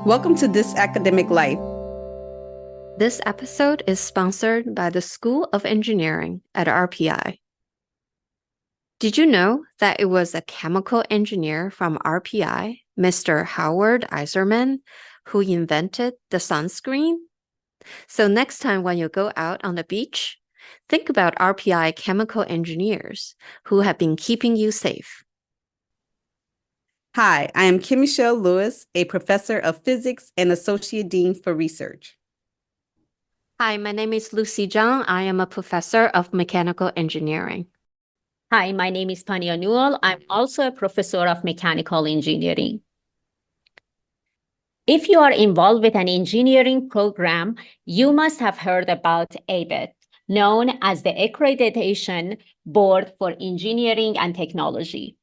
Welcome to This Academic Life. This episode is sponsored by the School of Engineering at RPI. Did you know that it was a chemical engineer from RPI, Mr. Howard Iserman, who invented the sunscreen? So next time when you go out on the beach, think about RPI chemical engineers who have been keeping you safe. Hi, I am Kim Michelle Lewis, a professor of physics and associate dean for research. Hi, my name is Lucy Zhang. I am a professor of mechanical engineering. Hi, my name is Pania Newell. I'm also a professor of mechanical engineering. If you are involved with an engineering program, you must have heard about ABET, known as the Accreditation Board for Engineering and Technology.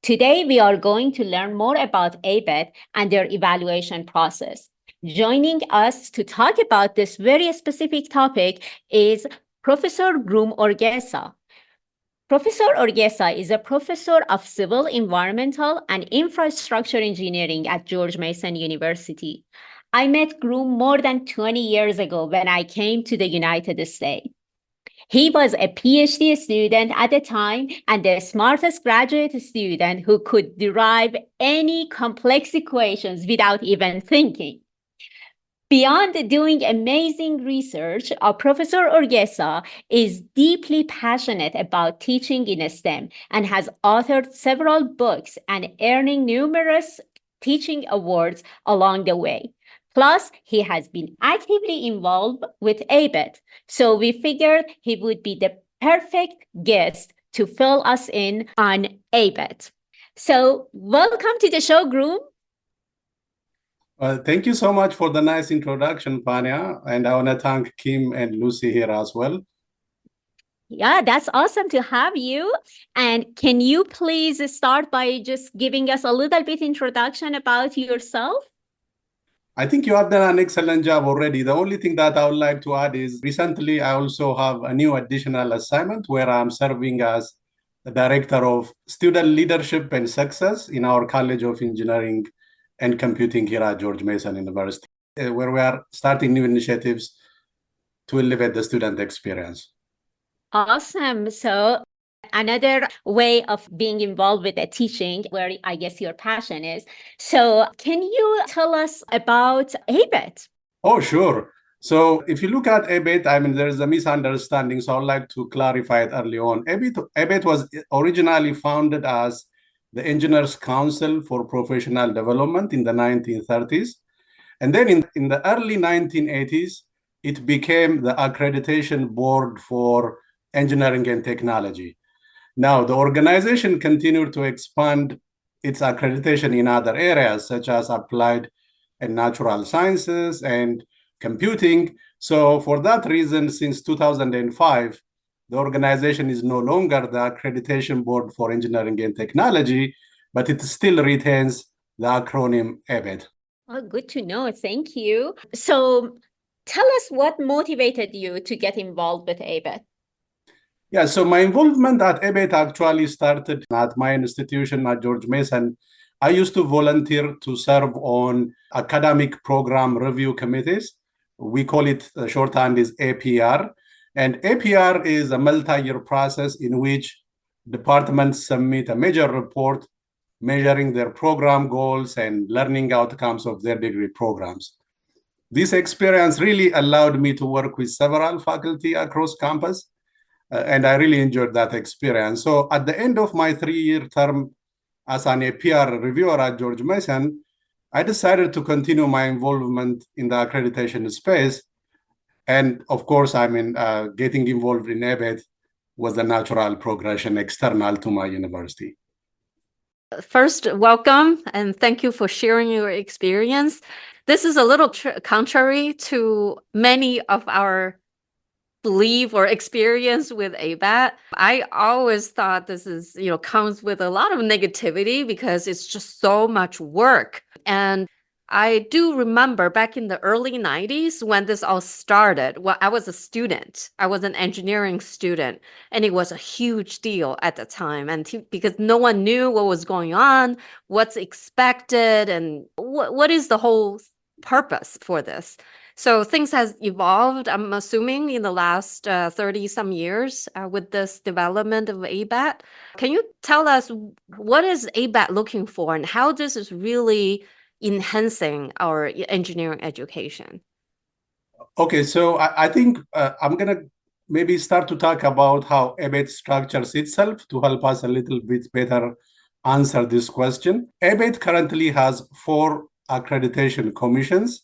Today, we are going to learn more about ABET and their evaluation process. Joining us to talk about this very specific topic is Professor Girum Urgessa. Professor Urgessa is a professor of civil, environmental, and infrastructure engineering at George Mason University. I met Girum more than 20 years ago when I came to the United States. He was a PhD student at the time and the smartest graduate student who could derive any complex equations without even thinking. Beyond doing amazing research, Professor Urgessa is deeply passionate about teaching in STEM and has authored several books and earning numerous teaching awards along the way. Plus, he has been actively involved with ABET, so we figured he would be the perfect guest to fill us in on ABET. So welcome to the show, Girum. Thank you so much for the nice introduction, Pania. And I want to thank Kim and Lucy here as well. Yeah, that's awesome to have you. And can you please start by just giving us a little bit introduction about yourself? I think you have done an excellent job already. The only thing that I would like to add is recently I also have a new additional assignment where I'm serving as the Director of Student Leadership and Success in our College of Engineering and Computing here at George Mason University, where we are starting new initiatives to elevate the student experience. Awesome. So another way of being involved with the teaching, where I guess your passion is. So can you tell us about ABET? Oh, sure. So if you look at ABET, I mean, there's a misunderstanding. So I'd like to clarify it early on. ABET was originally founded as the Engineers Council for Professional Development in the 1930s. And then in the early 1980s, it became the Accreditation Board for Engineering and Technology. Now, the organization continued to expand its accreditation in other areas, such as applied and natural sciences and computing. So for that reason, since 2005, the organization is no longer the Accreditation Board for Engineering and Technology, but it still retains the acronym ABET. Oh, good to know. Thank you. So tell us what motivated you to get involved with ABET. Yeah, so my involvement at ABET actually started at my institution at George Mason. I used to volunteer to serve on academic program review committees. We call it, the shorthand is APR. And APR is a multi-year process in which departments submit a major report measuring their program goals and learning outcomes of their degree programs. This experience really allowed me to work with several faculty across campus, and I really enjoyed that experience. So at the end of my 3-year term as an APR reviewer at George Mason, I decided to continue my involvement in the accreditation space. And of course, getting involved in ABET was a natural progression external to my university. First, welcome and thank you for sharing your experience. This is a little contrary to many of our belief or experience with ABET. I always thought this is, comes with a lot of negativity because it's just so much work. And I do remember back in the early 90s when this all started. Well, I was a student. I was an engineering student, and it was a huge deal at the time. And because no one knew what was going on, what's expected, and what is the whole purpose for this. So things has evolved, I'm assuming, in the last 30 some years with this development of ABET. Can you tell us what is ABET looking for and how this is really enhancing our engineering education? Okay, so I think I'm going to maybe start to talk about how ABET structures itself to help us a little bit better answer this question. ABET currently has 4 accreditation commissions,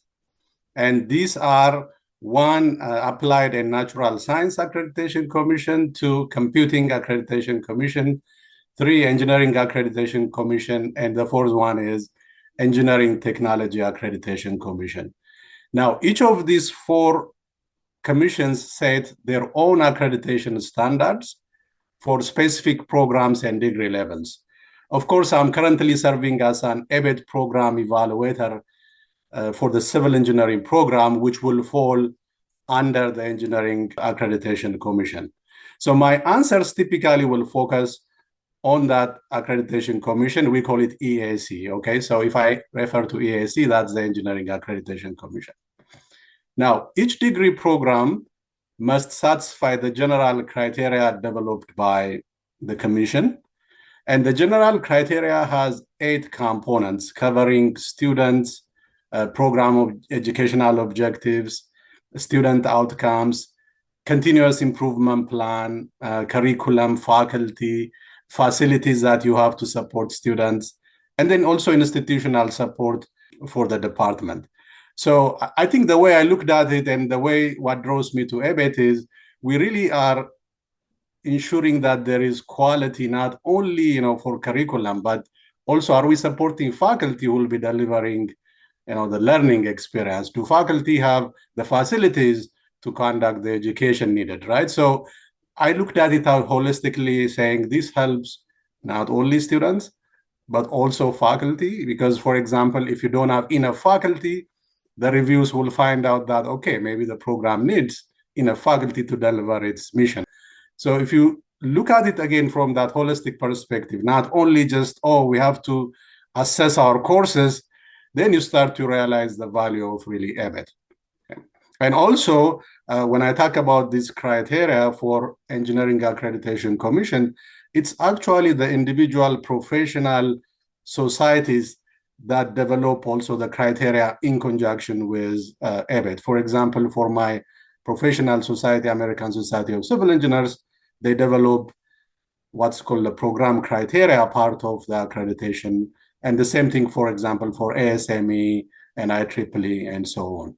and these are 1 Applied and Natural Science Accreditation Commission, 2 Computing Accreditation Commission, 3 Engineering Accreditation Commission, and the 4th one is Engineering Technology Accreditation Commission. Now, each of these 4 commissions set their own accreditation standards for specific programs and degree levels. Of course, I'm currently serving as an ABET program evaluator for the civil engineering program, which will fall under the Engineering Accreditation Commission. So my answers typically will focus on that accreditation commission. We call it EAC, okay? So if I refer to EAC, that's the Engineering Accreditation Commission. Now, each degree program must satisfy the general criteria developed by the commission. And the general criteria has 8 components covering students, program of educational objectives, student outcomes, continuous improvement plan, curriculum, faculty, facilities that you have to support students, and then also institutional support for the department. So I think the way I looked at it and the way what draws me to ABET is we really are ensuring that there is quality, not only for curriculum, but also are we supporting faculty who will be delivering the learning experience? Do faculty have the facilities to conduct the education needed, right? So I looked at it out holistically, saying this helps not only students, but also faculty, because, for example, if you don't have enough faculty, the reviews will find out that, okay, maybe the program needs enough faculty to deliver its mission. So if you look at it again from that holistic perspective, not only just, we have to assess our courses, then you start to realize the value of really ABET. Okay. And also, when I talk about this criteria for Engineering Accreditation Commission, it's actually the individual professional societies that develop also the criteria in conjunction with ABET. For example, for my professional society, American Society of Civil Engineers, they develop what's called the program criteria part of the accreditation. And the same thing, for example, for ASME and IEEE and so on.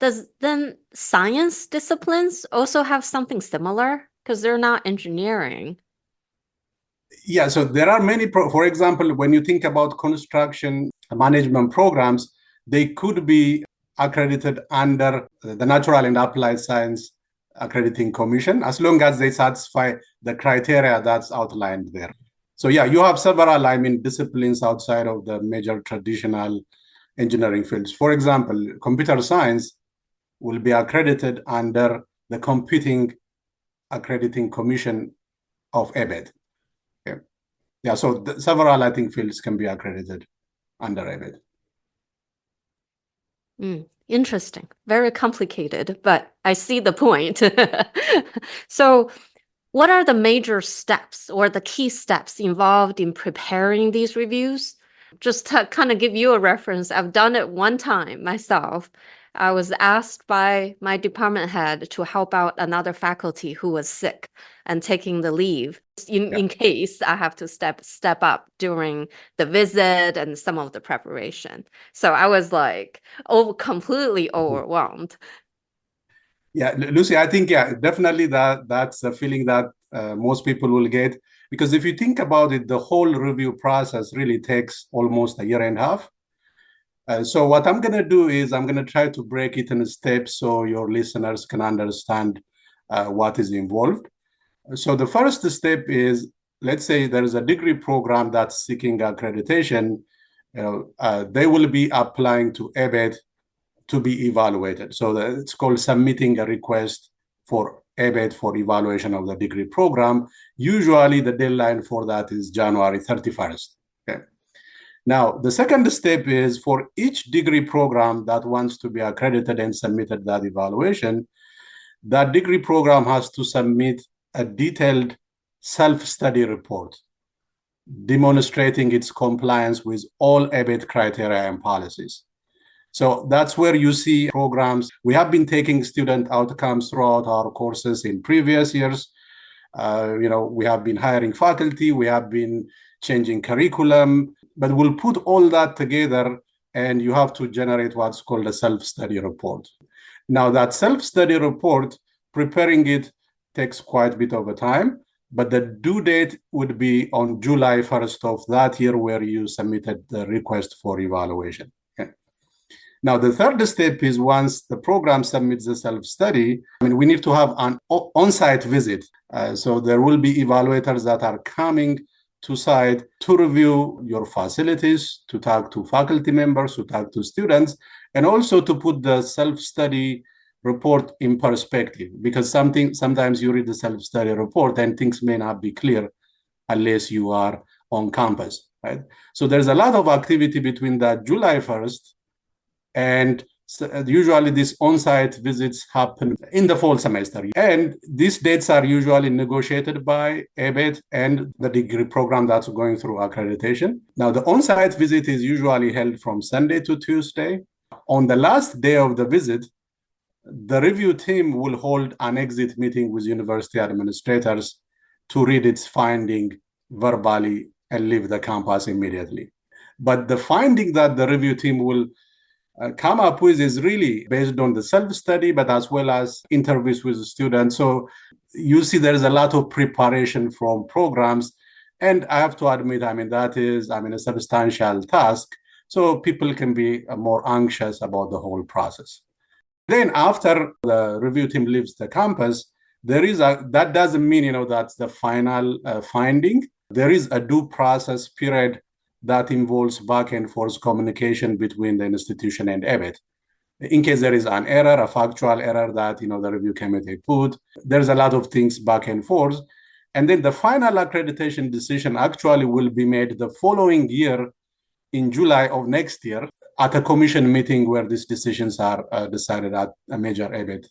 Does then science disciplines also have something similar? Because they're not engineering. Yeah, so there are many, for example, when you think about construction management programs, they could be accredited under the Natural and Applied Science Accrediting Commission, as long as they satisfy the criteria that's outlined there. So yeah, you have several, disciplines outside of the major traditional engineering fields. For example, computer science will be accredited under the Computing Accrediting Commission of ABET. Okay. Yeah, so several, I think, fields can be accredited under ABET. Interesting. Very complicated, but I see the point. So what are the major steps or the key steps involved in preparing these reviews? Just to kind of give you a reference, I've done it one time myself. I was asked by my department head to help out another faculty who was sick and taking the leave in case I have to step up during the visit and some of the preparation. So I was like completely overwhelmed. Yeah, Lucy, I think, definitely that's a feeling that most people will get. Because if you think about it, the whole review process really takes almost a year and a half. So what I'm going to do is I'm going to try to break it in steps so your listeners can understand what is involved. So the first step is, let's say there is a degree program that's seeking accreditation. They will be applying to ABET to be evaluated. So it's called submitting a request for ABET for evaluation of the degree program. Usually the deadline for that is January 31st. Okay. Now, the second step is for each degree program that wants to be accredited and submitted that evaluation, that degree program has to submit a detailed self-study report demonstrating its compliance with all ABET criteria and policies. So that's where you see programs. We have been taking student outcomes throughout our courses in previous years. We have been hiring faculty, we have been changing curriculum, but we'll put all that together and you have to generate what's called a self-study report. Now that self-study report, preparing it takes quite a bit of a time, but the due date would be on July 1st of that year where you submitted the request for evaluation. Okay. Now, the third step is once the program submits the self-study, we need to have an on-site visit. So there will be evaluators that are coming to site to review your facilities, to talk to faculty members, to talk to students, and also to put the self-study report in perspective, because sometimes you read the self-study report and things may not be clear unless you are on campus, right? So there's a lot of activity between that July 1st and usually these on-site visits happen in the fall semester. And these dates are usually negotiated by ABET and the degree program that's going through accreditation. Now, the on-site visit is usually held from Sunday to Tuesday. On the last day of the visit, the review team will hold an exit meeting with university administrators to read its finding verbally and leave the campus immediately. But the finding that the review team will come up with is really based on the self-study, but as well as interviews with the students. So you see there's a lot of preparation from programs. And I have to admit, that is, a substantial task. So people can be more anxious about the whole process. Then after the review team leaves the campus, that doesn't mean, that's the final finding. There is a due process period that involves back and forth communication between the institution and ABET. In case there is an error, a factual error that, the review committee put, there's a lot of things back and forth. And then the final accreditation decision actually will be made the following year in July of next year at a commission meeting where these decisions are decided at a major ABET.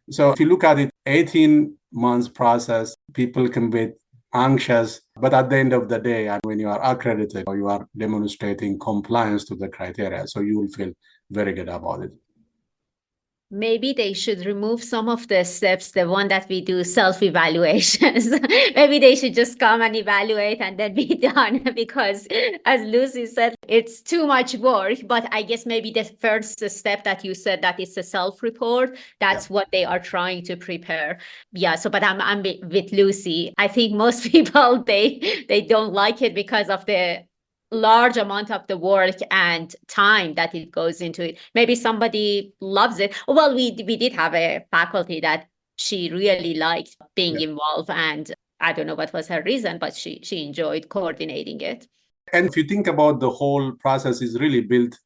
So if you look at it, 18 months process, people can be anxious, but at the end of the day, when you are accredited, you are demonstrating compliance to the criteria, so you will feel very good about it. Maybe they should remove some of the steps, the one that we do self-evaluations. Maybe they should just come and evaluate and then be done, because as Lucy said, it's too much work. But I guess maybe the first step that you said, that it's a self-report, that's what they are trying to prepare. Yeah, so but I'm with Lucy. I think most people, they don't like it because of the large amount of the work and time that it goes into it. Maybe somebody loves it. Well, we did have a faculty that she really liked being involved, and I don't know what was her reason, but she enjoyed coordinating it. And if you think about the whole process is really built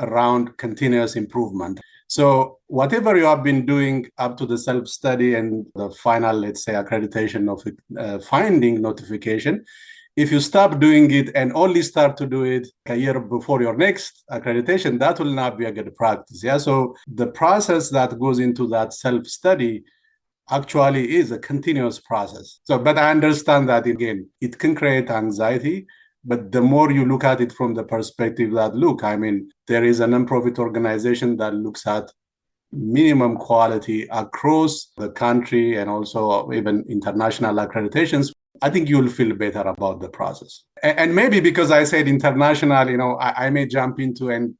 around continuous improvement. So whatever you have been doing up to the self-study and the final, let's say, accreditation of finding notification, if you stop doing it and only start to do it a year before your next accreditation, that will not be a good practice. Yeah. So the process that goes into that self-study actually is a continuous process. So, but I understand that, again, it can create anxiety. But the more you look at it from the perspective that, look, there is a nonprofit organization that looks at minimum quality across the country and also even international accreditations, I think you'll feel better about the process. And maybe because I said international, I may jump into and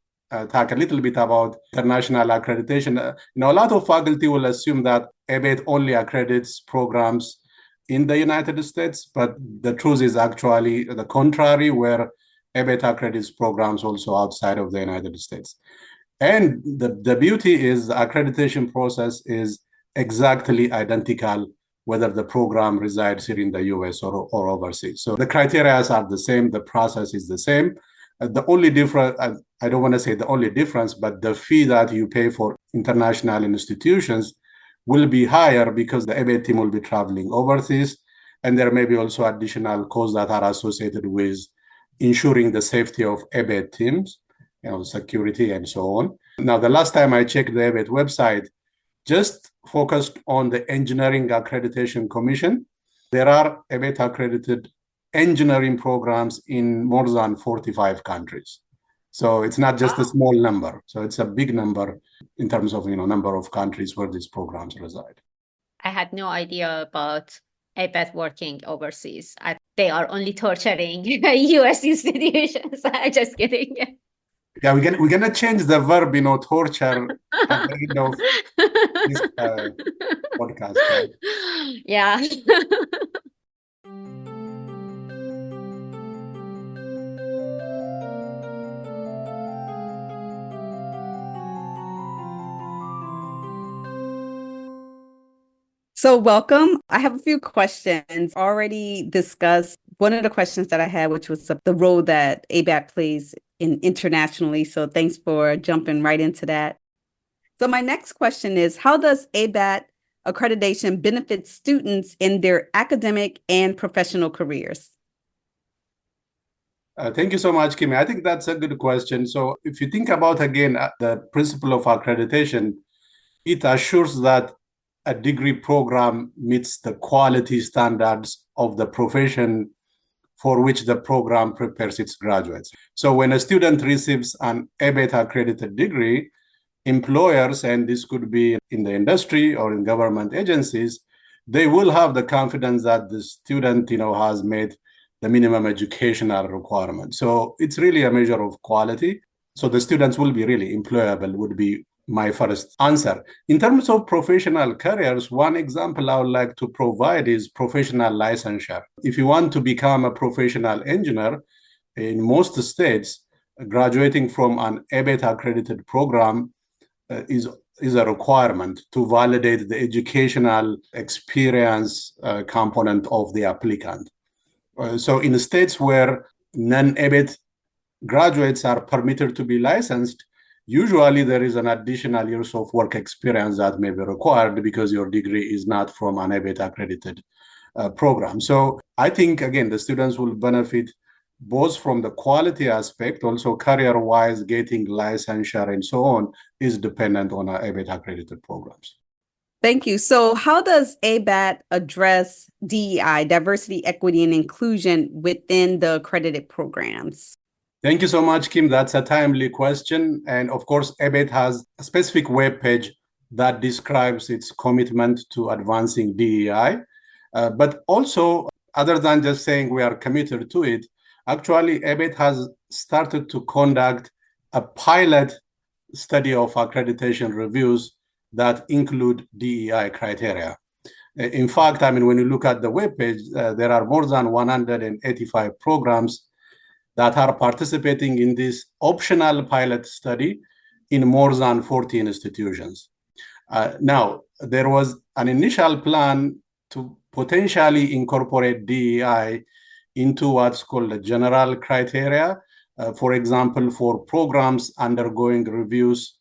talk a little bit about international accreditation. A lot of faculty will assume that ABET only accredits programs in the United States, but the truth is actually the contrary, where ABET accredits programs also outside of the United States. And the beauty is the accreditation process is exactly identical whether the program resides here in the US or overseas. So the criteria are the same, the process is the same. The only difference, I don't want to say the only difference, but the fee that you pay for international institutions will be higher because the ABET team will be traveling overseas, and there may be also additional costs that are associated with ensuring the safety of ABET teams, security and so on. Now, the last time I checked the ABET website, just focused on the Engineering Accreditation Commission, there are ABET accredited engineering programs in more than 45 countries. So it's not just a small number. So it's a big number in terms of, number of countries where these programs reside. I had no idea about ABET working overseas. They are only torturing US institutions. I'm just kidding. Yeah, we're gonna change the verb, torture at the end of this podcast. Right? Yeah. So welcome. I have a few questions already discussed. One of the questions that I had, which was the role that ABET plays internationally. So thanks for jumping right into that. So my next question is, how does ABET accreditation benefit students in their academic and professional careers? Thank you so much, Kimi. I think that's a good question. So if you think about, again, the principle of accreditation, it assures that a degree program meets the quality standards of the profession for which the program prepares its graduates. So when a student receives an ABET accredited degree, employers, and this could be in the industry or in government agencies, they will have the confidence that the student, has made the minimum educational requirement. So it's really a measure of quality. So the students will be really employable, would be my first answer. In terms of professional careers, one example I would like to provide is professional licensure. If you want to become a professional engineer, in most states, graduating from an ABET accredited program is a requirement to validate the educational experience component of the applicant. So in the states where non-ABET graduates are permitted to be licensed, usually there is an additional years of work experience that may be required because your degree is not from an ABET accredited program. So I think, again, the students will benefit both from the quality aspect, also career-wise, getting licensure and so on is dependent on our ABET accredited programs. Thank you. So how does ABET address DEI, diversity, equity, and inclusion within the accredited programs? Thank you so much, Kim. That's a timely question. And of course, ABET has a specific web page that describes its commitment to advancing DEI. But also, other than just saying we are committed to it, actually, ABET has started to conduct a pilot study of accreditation reviews that include DEI criteria. In fact, when you look at the webpage, there are more than 185 programs that are participating in this optional pilot study in more than 40 institutions. Now, there was an initial plan to potentially incorporate DEI into what's called the general criteria. For example, for programs undergoing reviews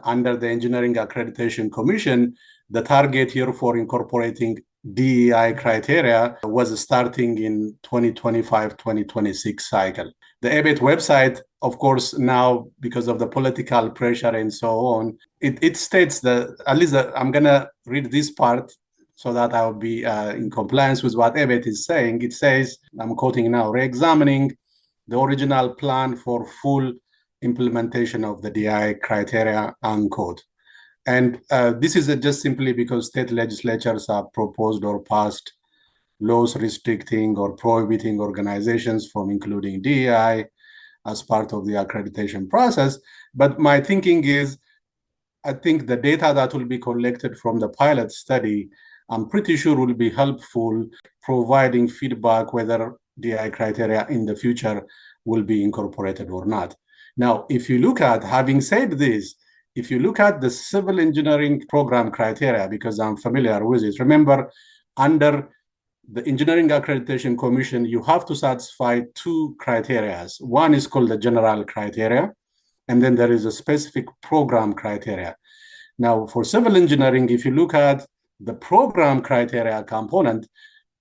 under the Engineering Accreditation Commission, the target here for incorporating DEI criteria was starting in 2025-2026 cycle. The ABET website, of course, now because of the political pressure and so on, it states that, at least I'm going to read this part so that I'll be in compliance with what ABET is saying. It says, I'm quoting now, re-examining the original plan for full implementation of the DEI criteria, unquote. And this is just simply because state legislatures have proposed or passed laws restricting or prohibiting organizations from including DEI as part of the accreditation process. But my thinking is, I think the data that will be collected from the pilot study, I'm pretty sure will be helpful providing feedback whether DEI criteria in the future will be incorporated or not. Now, if you look at, having said this, if you look at the civil engineering program criteria, because I'm familiar with it, remember, under the Engineering Accreditation Commission, you have to satisfy two criteria. One is called the general criteria, and then there is a specific program criteria. Now, for civil engineering, if you look at the program criteria component,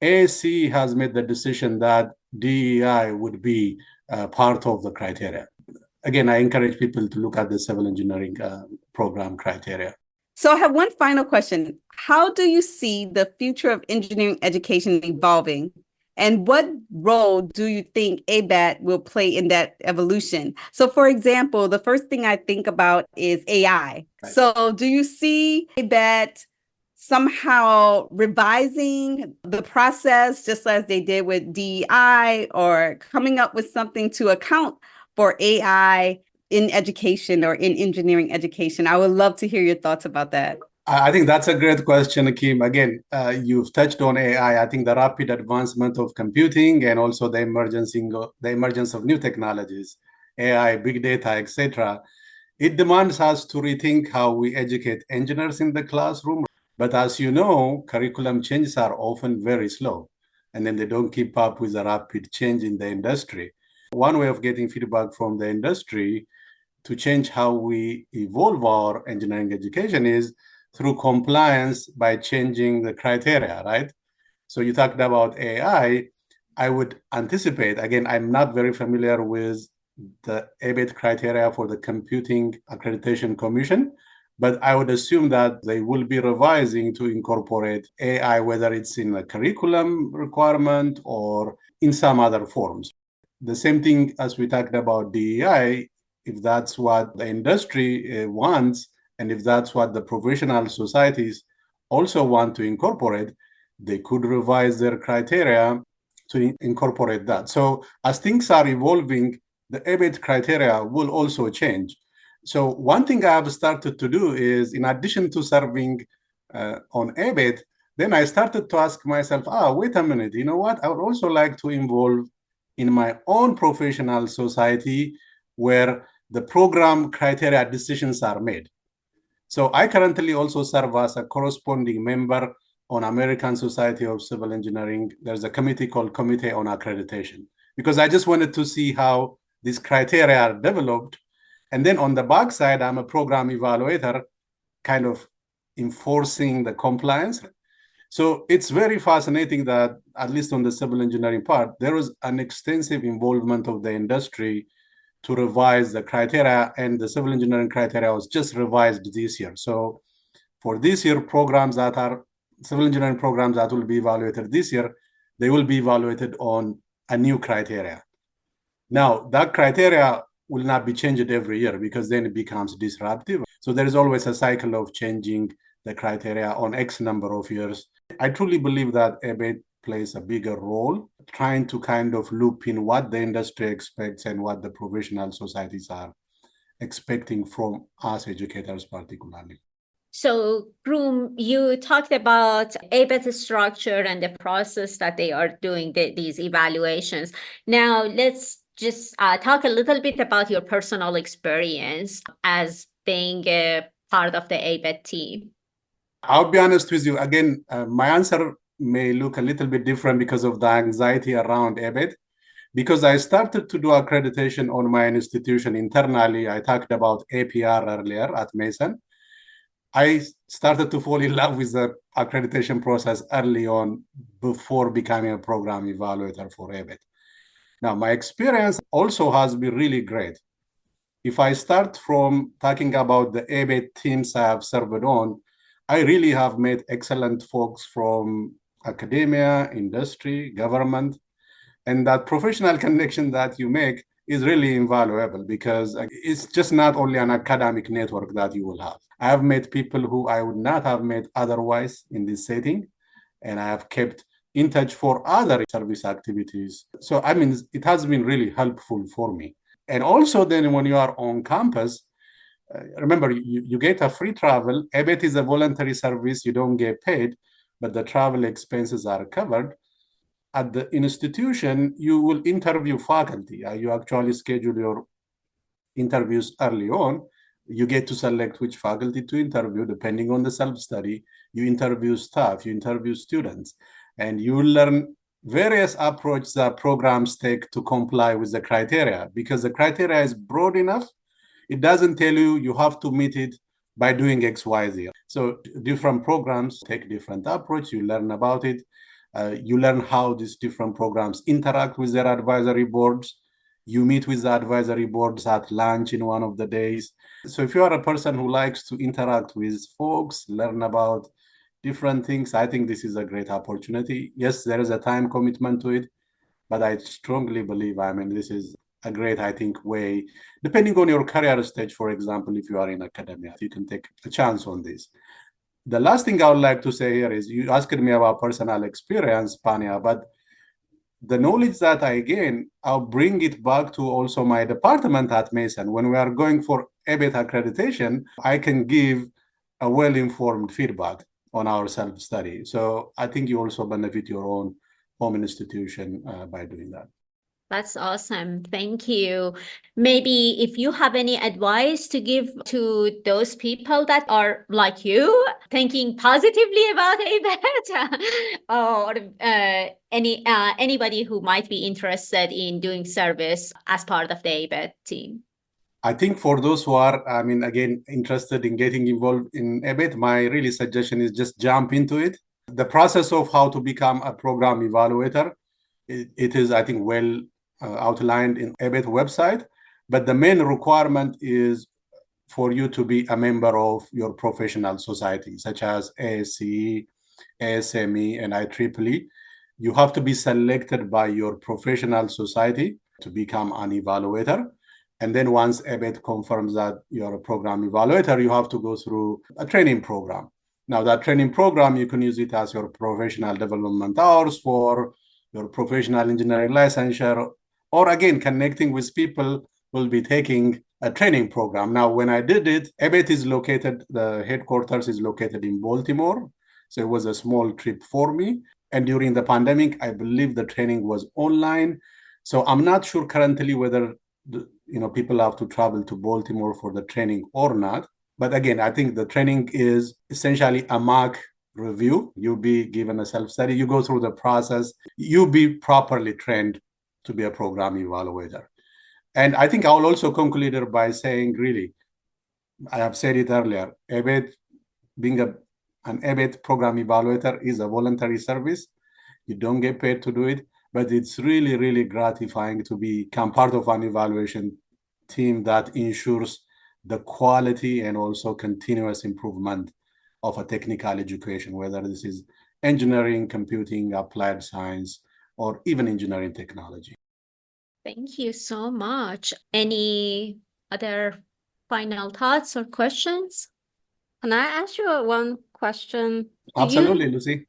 ASC has made the decision that DEI would be part of the criteria. Again, I encourage people to look at the civil engineering program criteria. So I have one final question. How do you see the future of engineering education evolving? And what role do you think ABET will play in that evolution? So for example, the first thing I think about is AI. Right. So do you see ABET somehow revising the process just as they did with DEI, or coming up with something to account for AI in education or in engineering education? I would love to hear your thoughts about that. I think that's a great question, Kim. Again, you've touched on AI. I think the rapid advancement of computing and also the emergence of new technologies, AI, big data, etc. It demands us to rethink how we educate engineers in the classroom. But as you know, curriculum changes are often very slow, and then they don't keep up with the rapid change in the industry. One way of getting feedback from the industry to change how we evolve our engineering education is through compliance by changing the criteria, right? So you talked about AI. I would anticipate, again, I'm not very familiar with the ABET criteria for the Computing Accreditation Commission, but I would assume that they will be revising to incorporate AI, whether it's in a curriculum requirement or in some other forms. The same thing as we talked about DEI, if that's what the industry wants, and if that's what the professional societies also want to incorporate, they could revise their criteria to incorporate that. So as things are evolving, the ABET criteria will also change. So one thing I have started to do is, in addition to serving on ABET, then I started to ask myself, wait a minute, you know what? I would also like to involve in my own professional society where the program criteria decisions are made. So I currently also serve as a corresponding member on American Society of Civil Engineering. There's a committee called Committee on Accreditation, because I just wanted to see how these criteria are developed. And then on the backside, I'm a program evaluator, kind of enforcing the compliance. So it's very fascinating that, at least on the civil engineering part, there was an extensive involvement of the industry to revise the criteria, and the civil engineering criteria was just revised this year. So for this year, programs that are civil engineering programs that will be evaluated this year, they will be evaluated on a new criteria. Now, that criteria will not be changed every year, because then it becomes disruptive. So there is always a cycle of changing the criteria on X number of years. I truly believe that ABET plays a bigger role, trying to kind of loop in what the industry expects and what the professional societies are expecting from us educators particularly. So, Girum, you talked about ABET structure and the process that they are doing these evaluations. Now, let's just talk a little bit about your personal experience as being a part of the ABET team. I'll be honest with you. Again, my answer may look a little bit different because of the anxiety around ABET. Because I started to do accreditation on my institution internally. I talked about APR earlier at Mason. I started to fall in love with the accreditation process early on, before becoming a program evaluator for ABET. Now, my experience also has been really great. If I start from talking about the ABET teams I have served on, I really have met excellent folks from academia, industry, government, and that professional connection that you make is really invaluable, because it's just not only an academic network that you will have. I have met people who I would not have met otherwise in this setting, and I have kept in touch for other service activities. So, I mean, it has been really helpful for me. And also then when you are on campus, remember, you get a free travel. ABET is a voluntary service. You don't get paid, but the travel expenses are covered. At the institution, you will interview faculty. You actually schedule your interviews early on. You get to select which faculty to interview depending on the self-study. You interview staff, you interview students, and you learn various approaches that programs take to comply with the criteria, because the criteria is broad enough. It doesn't tell you you have to meet it by doing X, Y, Z. So different programs take different approach. You learn about it. You learn how these different programs interact with their advisory boards. You meet with the advisory boards at lunch in one of the days. So if you are a person who likes to interact with folks, learn about different things, I think this is a great opportunity. Yes, there is a time commitment to it, but I strongly believe, this is a great, I think, way, depending on your career stage, for example, if you are in academia, you can take a chance on this. The last thing I would like to say here is, you asked me about personal experience, Pania, but the knowledge that I gain, I'll bring it back to also my department at Mason. When we are going for ABET accreditation, I can give a well-informed feedback on our self-study. So I think you also benefit your own home institution by doing that. That's awesome. Thank you. Maybe if you have any advice to give to those people that are like you, thinking positively about ABET, or anybody who might be interested in doing service as part of the ABET team. I think for those who are, again, interested in getting involved in ABET, my really suggestion is just jump into it. The process of how to become a program evaluator, it is, I think, well outlined in ABET website, but the main requirement is for you to be a member of your professional society, such as ASCE, ASME, and IEEE. You have to be selected by your professional society to become an evaluator. And then once ABET confirms that you're a program evaluator, you have to go through a training program. Now, that training program, you can use it as your professional development hours for your professional engineering licensure, or again, connecting with people who will be taking a training program. Now, when I did it, ABET is located, the headquarters is located in Baltimore. So it was a small trip for me. And during the pandemic, I believe the training was online. So I'm not sure currently whether people have to travel to Baltimore for the training or not. But again, I think the training is essentially a mock review. You'll be given a self-study. You go through the process. You'll be properly trained to be a program evaluator. And I think I'll also conclude it by saying, really, I have said it earlier, ABET, being an ABET program evaluator is a voluntary service. You don't get paid to do it, but it's really, really gratifying to become part of an evaluation team that ensures the quality and also continuous improvement of a technical education, whether this is engineering, computing, applied science, or even engineering technology. Thank you so much. Any other final thoughts or questions? Can I ask you one question? Absolutely, Lucy.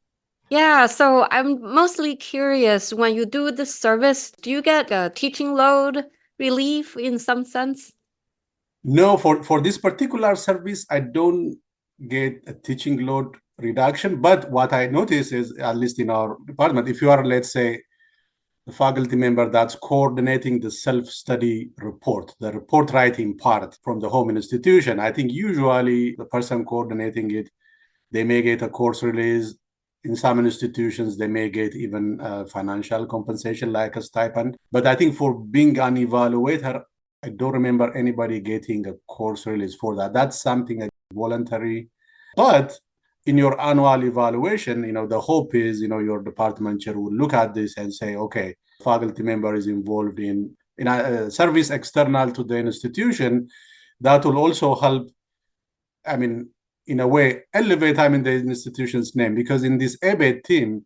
Yeah, so I'm mostly curious, when you do this service, do you get a teaching load relief in some sense? No, for this particular service, I don't get a teaching load reduction. But what I notice is, at least in our department, if you are, let's say, the faculty member that's coordinating the self-study report, the report writing part from the home institution, I think usually the person coordinating it, they may get a course release. In some institutions, they may get even financial compensation like a stipend. But I think for being an evaluator, I don't remember anybody getting a course release for that. That's something voluntary. But in your annual evaluation, the hope is, your department chair will look at this and say, okay, faculty member is involved in a service external to the institution. That will also help, in a way, elevate the institution's name, because in this ABET team,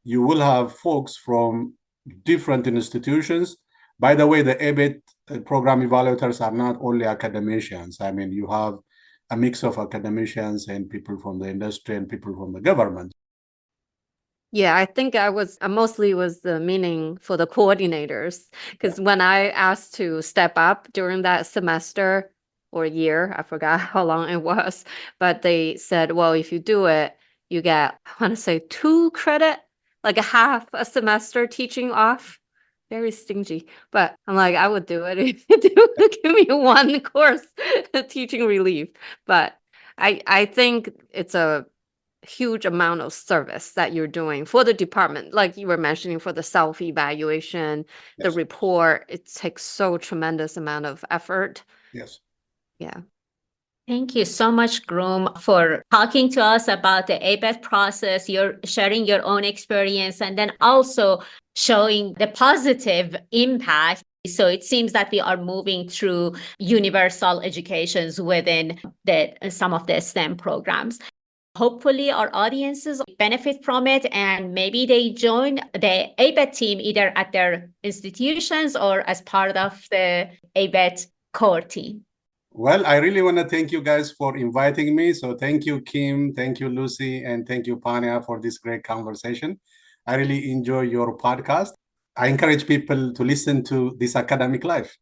you will have folks from different institutions. By the way, the ABET program evaluators are not only academicians. You have a mix of academicians and people from the industry and people from the government. Yeah, I think I mostly was the meaning for the coordinators, because when I asked to step up during that semester or year, I forgot how long it was, but they said, well, if you do it, you get, I want to say 2 credit, like a half a semester teaching off. Very stingy, but I'm like, I would do it if you do give me 1 course teaching relief. But I think it's a huge amount of service that you're doing for the department, like you were mentioning, for the self-evaluation, Yes. the report. It takes so tremendous amount of effort. Yes. Yeah. Thank you so much, Girum, for talking to us about the ABET process. You're sharing your own experience and then also showing the positive impact So it seems that we are moving through universal educations within some of the STEM programs. Hopefully our audiences benefit from it, and maybe they join the ABET team either at their institutions or as part of the ABET core team. Well, I really want to thank you guys for inviting me. So thank you, Kim, thank you, Lucy, and thank you, Pania, for this great conversation. I really enjoy your podcast. I encourage people to listen to This Academic Life.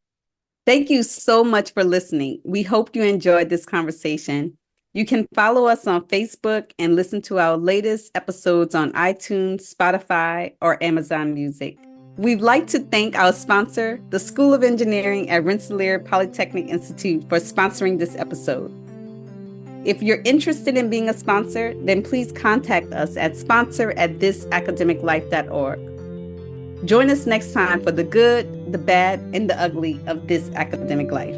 Thank you so much for listening. We hope you enjoyed this conversation. You can follow us on Facebook and listen to our latest episodes on iTunes, Spotify, or Amazon Music. We'd like to thank our sponsor, the School of Engineering at Rensselaer Polytechnic Institute, for sponsoring this episode. If you're interested in being a sponsor, then please contact us at sponsor@thisacademiclife.org. Join us next time for the good, the bad, and the ugly of this academic life.